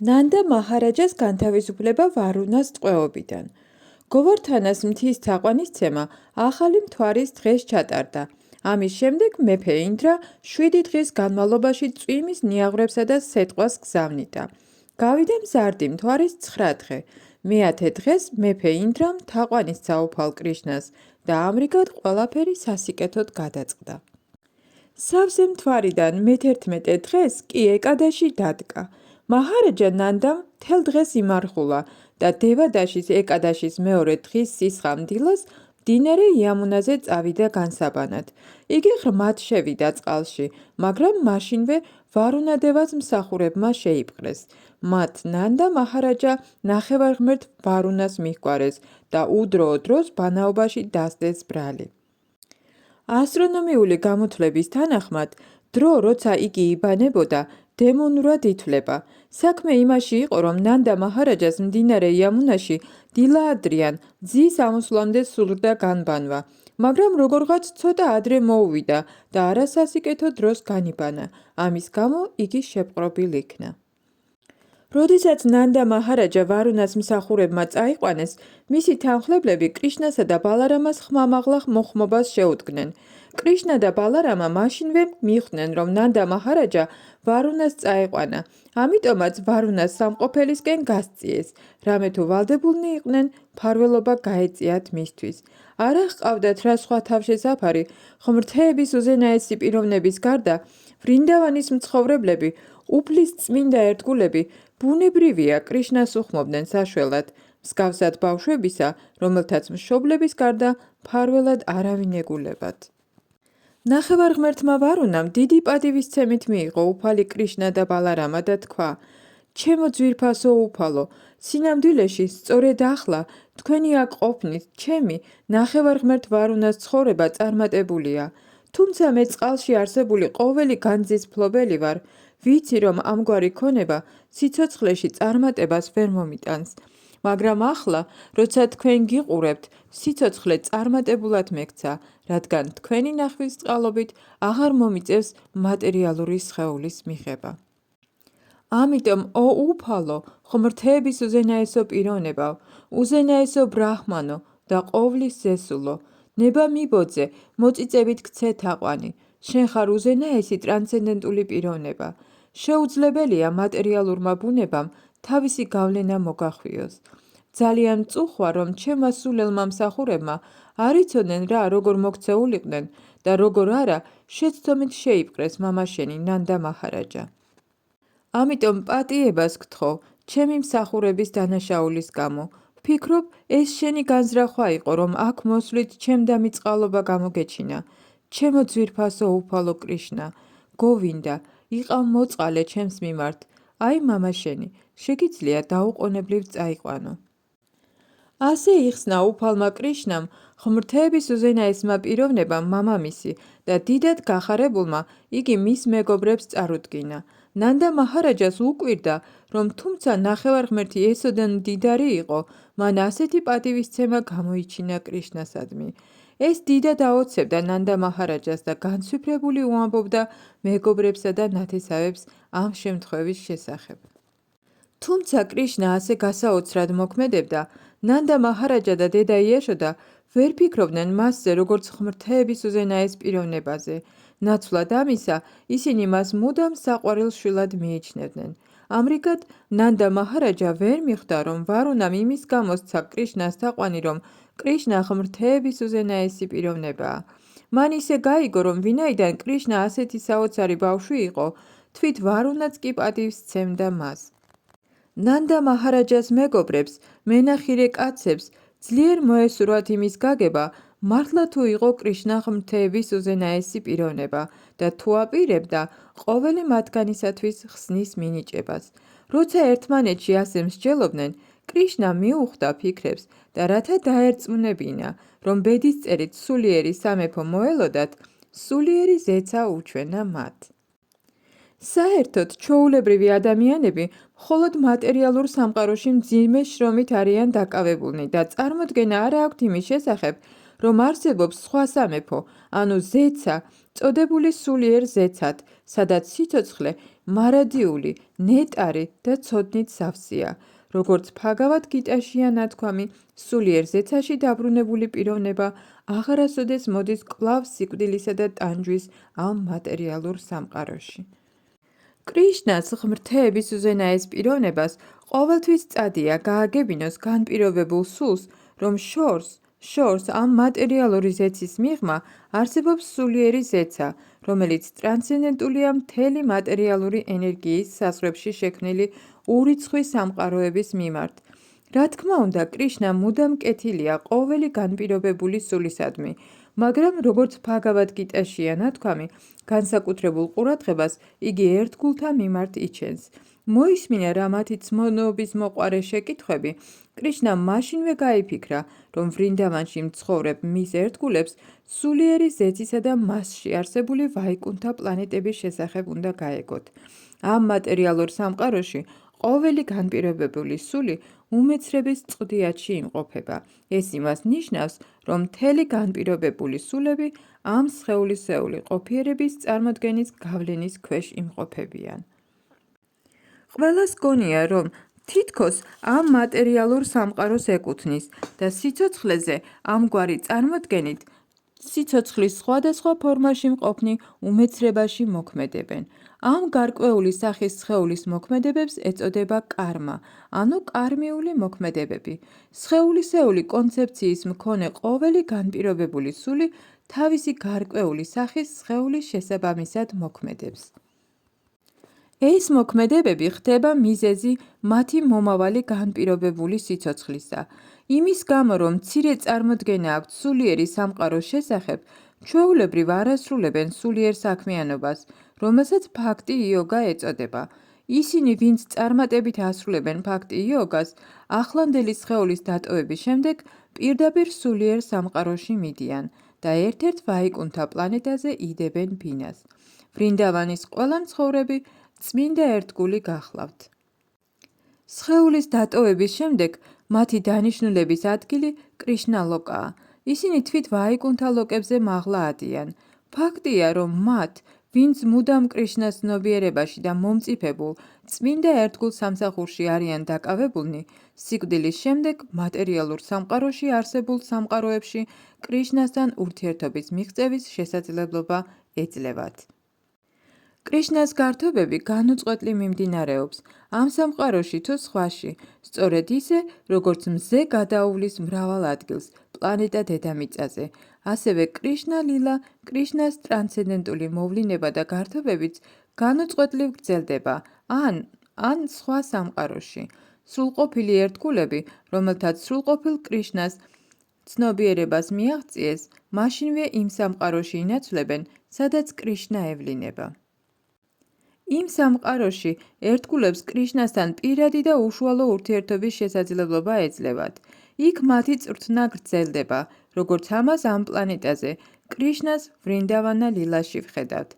ნანდა მაჰარაჯას განთავისუფლება ვარუნას ტყვეობიდან. გოვართანას მთის თაყვანისცემა ახალი მთვარის დღეს ჩატარდა. ამის შემდეგ მეფე ინდრა 7 დღის განმავლობაში წვიმის ნიაღვრებსა და სეტყვას გზავნიდა. გავიდა მზარდი მთვარის 9 დღე. მეათე დღეს მეფე ინდრამ თაყვანის საუფალ კრიშნას და ამრიგად ყველაფერი სასიკეთოდ გადაწყდა. სავსე მთვარიდან მე-11 დღეს კი ეკადაში დადგა. მაჰარაჯა ნანდამ მთელ დღეს იმარხულა და დევადაშის ეკადაშის მეორე დღის სისხამდილას მდინარე იამუნაზე წავიდა განსაბანად. იგი ღრმად შევიდა წყალში, მაგრამ მაშინვე ვარუნადევას მსახურებმა შეიპყრეს. მათ ნანდა მაჰარაჯა ნახევარღმერთ ვარუნას მიჰგვარეს და უდროო დროს ბანაობაში დასდეს ბრალი. ასტრონომიული გამოთვლების თანახმად, დრო როცა იგი იბანებოდა, დემონურად ითვლება. საქმე იმაში იყო, რომ ნანდა მაჰარაჯას მდინარე იამუნაში დილა-ადრიან ძის ამოსვლამდე სურდა განბანვა, მაგრამ როგორღაც ცოტა ადრე მოუვიდა და არასასიკეთო დროს განიბანა. ამის გამო იგი შეპყრობილ იქნა. როდესაც ნანდა მაჰარაჯა ვარუნას მსახურებმა წაიყვანეს, მისი თანხლებლები კრიშნასა და ბალარამას ხმამაღლა მოხმობას შეუდგნენ. კრიშნა და ბალარამა მაშინვე მიხვდნენ, რომ ნანდა მაჰარაჯა ვარუნას წაეყვანა, ამიტომაც ვარუნას სამყოფელისკენ გასწიეს. რამე თუ ვალდებულნი იყვნენ, მფარველობა გაეწიათ მისთვის. არ ჰყავდათ რა სხვა თავშესაფარი, ღმრთების უზენაესი პიროვნების გარდა, ვრინდავანის მცხოვრებლები, უფლის წმინდა ერთგულები ბუნებრივია კრიშნას უხმობდნენ საშველად, მსგავსად ბავშვებისა, რომელთაც მშობლების გარდა მფარველად არავინ ეგულებათ. ნახევარღმერთმა ვარუნამ დიდი პატივისცემით მიიღო უფალი კრიშნა და ბალარამა და თქვა: ჩემო ძვირფასო უფალო, სინამდვილეში სწორედ ახლა თქვენი აქ ყოფნით ჩემი ნახევარღმერთ ვარუნას ცხოვრება წარმატებულია. თუმცა მე წყალში არსებული ყოველი განძის მფლობელი ვარ, ვიცი რომ ამგვარი ქონება სიცოცხლეში წარმატებას ვერ მომიტანს. მაგრამ ახლა, როცა თქვენ გიყურებთ, სიცოცხლე წარმატებულად მექცა, რადგან თქვენი ნახვის წყალობით აღარ მომიწევს მატერიალური სხეულის მიღება. ამიტომ, ო უფალო, ღმრთების უზენაესო პიროვნებავ, უზენაესო ბრაჰმანო და ყოვლის ზესულო, ნება მიბოძე, მოწიწებით გცე თაყვანი, შენ ხარ უზენაესი ტრანსცენდენტული პიროვნება. შეუძლებელია მატერიალურმა ბუნებამ თავისი გავლენა მოგახვიოს. ძალიან მწუხვა, რომ ჩემმა სულელმა მსახურებმა არ იცოდნენ რა როგორ მოქცეულიყვნენ და როგორ არა შეცდომით შეიპყრეს მამაშენი ნანდა მაჰარაჯა. ამიტომ პატიებას გთხოვ, ჩემი მსახურების დანაშაულის გამო. ვფიქრობ, ეს შენი განზრახვა იყო, რომ აქ მოსვლით ჩემ დამიწყალობა გამოგეჩინა. ჩემო ძვირფასო უფალო კრიშნა, გოვინდა, იყავ მოწყალე ჩემს მიმართ. აი მამაშენი, შეგიძლია დაუყოვნებლივ წაიყვანო. ასე იხსნა უფალმა კრიშნამ ღმრთების უზენაესმა პიროვნებამ მამამისი და დიდად გახარებულმა იგი მის მეგობრებს წარუდგინა. ნანდა მაჰარაჯას უკვირდა, რომ თუმცა ნახევარღმერთი ესოდან მდიდარი იყო, მან ასეთი პატივისცემა გამოიჩინა კრიშნასადმი. ეს დიდად აოცებდა ნანდა მაჰარაჯას და განსვიფრებული უამბობდა მეგობრებსა და ნათესავებს ამ შემთხვევის შესახებ. თუმცა კრიშნა ასე გასაოცრად მოქმედებდა, ნანდა მაჰარაჯა და დედა იაშოდა ვერ ფიქრობდნენ მასზე როგორც ღმრთების უზენაეს პიროვნებაზე. ნაცვლად ამისა, ისინი მას მუდამ საყვარელ შვილად მიიჩნევდნენ. ამრიგად, ნანდა მაჰარაჯა ვერ მიხვდა, რომ ვარუნამ იმის გამოსცა კრიშნას თაყვანი, რომ კრიშნა ღმრთების უზენაესი პიროვნებაა. მან ისე გაიგო, რომ ვინაიდან კრიშნა ასეთი საოცარი ბავშვი იყო, თვით ვარუნაც კი პატივს სცემდა მას. ნანდა მაჰარაჯას მეგობრებს, მენახირე კაცებს ძლიერ მოესურვათ იმის გაგება, მართლა თუ იყო კრიშნა ღმრთების უზენაესი პიროვნება და თუ აპირებდა ყოველი მათგანისათვის ხსნის მინიჭებას. როცა ერთმანეთში ასე მსჯელობდნენ, კრიშნა მიუხვდა ფიქრებს და რათა დაერწმუნებინა, რომ ბედისწერით სულიერი სამეფო მოელოდათ, სულიერი ზეცა უჩვენა მათ. საერთოდ ჩვეულებრივი ადამიანები მხოლოდ მატერიალურ სამყაროში მძიმე შრომით არიან დაკავებულნი და წარმოდგენა არ აქვთ იმის შესახებ, რომ არსებობს სხვა სამეფო, ანუ ზეცა, წოდებული სულიერ ზეცად, სადაც სიცოცხლე მარადიული, ნეტარი და ცოდნით სავსეა. როგორც ფაგავად გიტაშია ნათქვამი, სულიერ ზეცაში დაბრუნებული პიროვნება აღარასოდეს მოდის კვლავ სიკვდილისა და ტანჯვის ამ მატერიალურ სამყაროში. კრიშნას ღმრთების უზენაეს პიროვნებას ყოველთვის წადია გააგებინოს განპირობებულ სულს, რომ შორს ამ მატერიალური ზეცის მიღმა არსებობს სულიერი ზეცა, რომელიც ტრანსცენდენტულია მთელი მატერიალური ენერგიის საზღვრებში შექმნილი ურიცხვი სამყაროების მიმართ. რა თქმა უნდა, კრიშნა მუდამ კეთილია ყოველი განპირობებული სულისადმი, მაგრამ როგორც ბჰაგავად გიტაშია ნათქვამი, განსაკუთრებულ ყურადღებას იგი ერთგულთა მიმართ იჩენს. მოისმინა რა მათი ცმოვნობის მოყვარე შეკითხვები, კრიშნამ მაშინვე გაიფიქრა, რომ ვრინდავანში მცხოვრებ მის ერთგულებს სულიერი ზეცისა და მასში არსებული ვაიკუნთა პლანეტების შესახებ უნდა გაეგოთ. ამ მატერიალურ სამყაროში ყოველი განპირობებული სული უმეცრების წყვდიათში იმყოფება. ეს იმას ნიშნავს, რომ მთელი განპირობებული სულები ამ სხეულისეული ყოფიერების წარმოდგენის გავლენის ქვეშ იმყოფებიან. ყველას გონია, რომ თითქოს ამ მატერიალურ სამყაროს ეკუთვნის და სიცოცხლეზე ამგვარი წარმოდგენით სიცოცხლის სხვადასხვა ფორმაში მყოფნი უმეცრებაში მოქმედებენ. ამ გარკვეული სახის სხეულის მოქმედებებს ეწოდება კარმა, ანუ კარმიული მოქმედებები. სხეულისეული კონცეფციის მქონე ყოველი განპირობებული სული თავისი გარკვეული სახის სხეულის შესაბამისად მოქმედებს. ეს მოქმედებები ხდება მიზეზი მათი მომავალი განპირობებული სიცოცხლისა. იმის გამო, რომ მცირე წარმოდგენა აქვთ სულიერი სამყაროს შესახებ, ჩვეულებრივ არ ასრულებენ სულიერ საქმიანობას, რომელსაც ბჰაქტი იოგა ეწოდება. ისინი, ვინც წარმატებით ასრულებენ ბჰაქტი იოგას, ახლანდელი სხეულის დატოვების შემდეგ პირდაპირ სულიერ სამყაროში მიდიან და ერთ-ერთ ვაიკუნთა პლანეტაზე იდებენ ბინას. ვრინდავანის ყველა მცხოვრები წმინდა ერთგული გახლავთ. სხეულის დატოვების შემდეგ მათი დანიშნულების ადგილი კრიშნა ლოკაა. ისინი თვით ვაიკუნთა ლოკებზე მაღლა ადიან. ფაქტია, რომ მათ, ვინც მუდამ კრიშნას ცნობიერებაში და მომწიფებულ წმინდა ერთგულ სამსახურში არიან დაკავებულნი, სიკვდილის შემდეგ მატერიალურ სამყაროში არსებულ სამყაროებში კრიშნასთან ურთიერთობის მიღწევის შესაძლებლობა ეძლევათ. კრიშნას გართობები განუწყვეტლი მიმდინარეობს ამ სამყაროში თუ სხვაში, სწორედ ისე, როგორც მზე გადაუვლის მრავალ ადგილს პლანეტა დედამიწაზე. ასევე კრიშნა ლილა, კრიშნას ტრანსცენდენტული მოვლინება და გართობებიც განუწყვეტლივ გრძელდება ან სხვა სამყაროში. სრულყოფილი ერთგულები, რომელთაც სრულყოფილ კრიშნას ცნობიერებას მიაღწიეს, მაშინვე იმ სამყაროში ინაცვლებენ, სადაც კრიშნა ევლინება. იმ სამყაროში ერთგულებს კრიშნასთან პირადი და უშუალო ურთიერთობის შესაძლებლობა ეძლევათ. იქ მათი წვრთნა გრძელდება, როგორც ამას ამ პლანეტაზე, კრიშნას ვრინდავანა ლილაში ვხედავთ.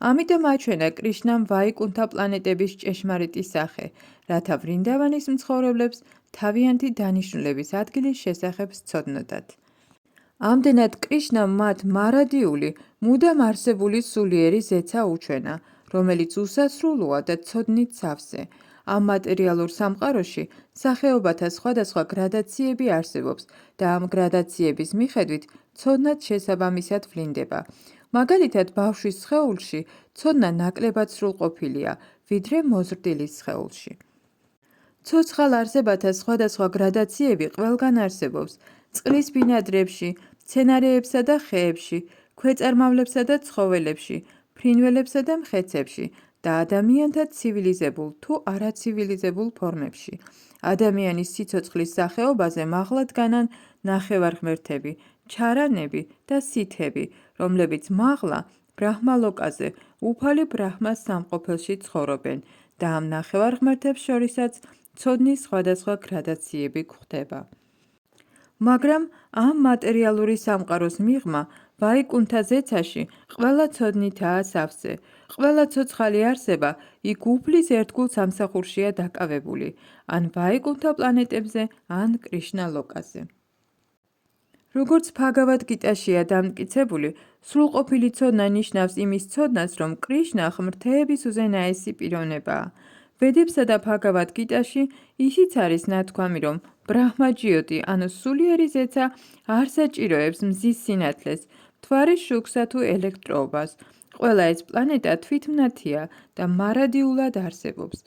ამიტომ აჩვენა კრიშნამ ვაიკუნთა პლანეტების ჭეშმარიტი სახე, რათა ვრინდავანის მცხოვრებლებს თავიანთი დანიშნულების ადგილის შესახებ სცოდნოდათ. ამდენად კრიშნამ მათ მარადიული, მუდამ არსებული სულიერი ზეცა უჩვენა, რომელიც უსასრულოა და ცოდნით სავსე. ამ მატერიალურ სამყაროში სახეობათა სხვადასხვა გრადაციები არსებობს და ამ გრადაციების მიხედვით ცოდნაც შესაბამისად ვლინდება. მაგალითად, ბავშვის სხეულში ცოდნა ნაკლებად სრულყოფილია, ვიდრე მოზრდილის სხეულში. ცოცხალ არსებათა სხვადასხვა გრადაციები ყველგან არსებობს: წყლის ბინადრებში, მცენარეებსა და ხეებში, ქვეწარმავლებსა და ცხოველებში, ფრინველებსა და მხეცებში და ადამიანთა ცივილიზებულ თუ არაცივილიზებულ ფორმებში. ადამიანის სიცოცხლის სახეობაზე მაღლა დგანან ნახევარღმერთები, ჩარანები და სითები, რომლებიც მაღლა ბრაჰმალოკაზე, უფალი ბრაჰმას სამყოფელში ცხოვრობენ და ამ ნახევარღმერთებს შორისაც ცოდნის სხვადასხვა გრადაციები გვხვდება. მაგრამ ამ მატერიალური სამყაროს მიღმა ვაიკუნთა ზეცაში ყველა ცოდნითაა სავსე. ყველა ცოცხალი არსება იქ უფლის ერთგულ სამსახურშია დაკავებული, ან ვაიკუნთა პლანეტებზე, ან კრიშნა ლოკაზე. როგორც ბჰაგავად გიტაშია დამტკიცებული, სრულყოფილი ცოდნა ნიშნავს იმის ცოდნას, რომ კრიშნა ღმრთეების უზენაესი პიროვნებაა. ვედებსა და ბჰაგავად გიტაში ისიც არის ნათქვამი, რომ ბრაჰმაჯიოტი, ანუ სულიერი ზეცა არ საჭიროებს მზის სინათლეს, მთვარის შუქსა თუ ელექტროობას. ყველა ეს პლანეტა თვითმნათია და მარადიულად არსებობს.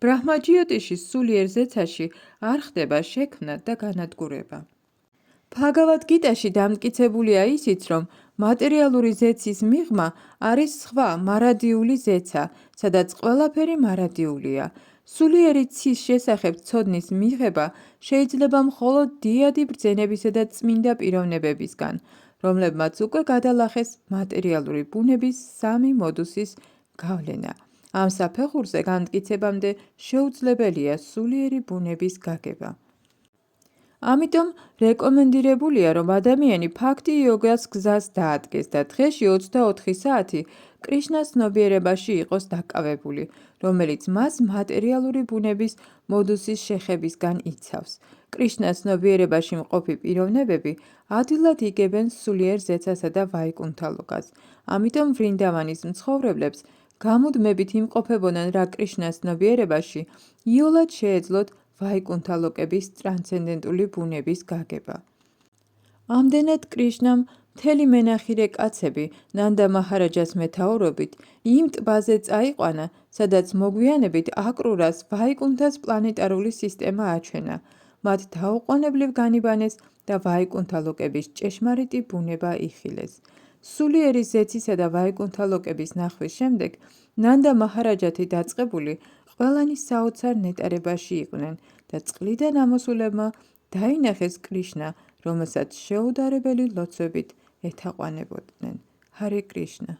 ბრაჰმაჯიოტიში სულიერ ზეცაში არ ხდება შექმნა და განადგურება. ბჰაგავად გიტაში დამტკიცებულია ისიც, რომ მატერიალური ზეცის მიღმა არის სხვა მარადიული ზეცა, სადაც ყველაფერი მარადიულია. სულიერი ცის შესახებ ცოდნის მიღება შეიძლება მხოლოდ დიადი ბრძენებისა და წმინდა პიროვნებებისგან, რომლებმაც უკვე გადალახეს მატერიალური ბუნების სამი მოდუსის გავლენა. ამ საფეხურზე განმტკიცებამდე შეუძლებელია სულიერი ბუნების გაგება. ამიტომ რეკომენდირებულია, რომ ადამიანი ფაქტი იოგას გზას დაადგეს და დღეში 24 საათი კრიშნას ცნობიერებაში იყოს დაკავებული, რომელიც მას მატერიალური ბუნების მოდუსის შეხებისგან იცავს. კრიშნას ცნობიერებაში მყოფი პიროვნებები ადვილად იგებენ სულიერ ზეცასა და ვაიკუნთა ლოკას. ამიტომ ვრინდავანის მცხოვრებლებს გამუდმებით იმყოფებოდნენ რა კრიშნას ცნობიერებაში იოლად შეეძლოთ ვაიკუნთა ლოკების ტრანსცენდენტული ბუნების გაგება. ამდენად კრიშნამ მთელი მენახირე კაცები ნანდა მაჰარაჯას მეთაურობით იმ ტბაზე წაიყვანა, სადაც მოგვიანებით აკრურას ვაიკუნთას პლანეტარული სისტემა აჩვენა. მათ დაუყოვნებლივ განიბანეს და ვაიკუნთა ლოკების ჭეშმარიტი ბუნება იხილეს. სულიერი ზეცისა და ვაიკუნთა ლოკების ნახვის შემდეგ ნანდა მაჰარაჯათი დაწყებული ყველანი საოცარ ნეტარებაში იყვნენ და წყლიდან ამოსულებმა დაინახეს კრიშნა, რომელსაც შეუდარებელი ლოცვებით ეთაყვანებოდნენ. ჰარე კრიშნა.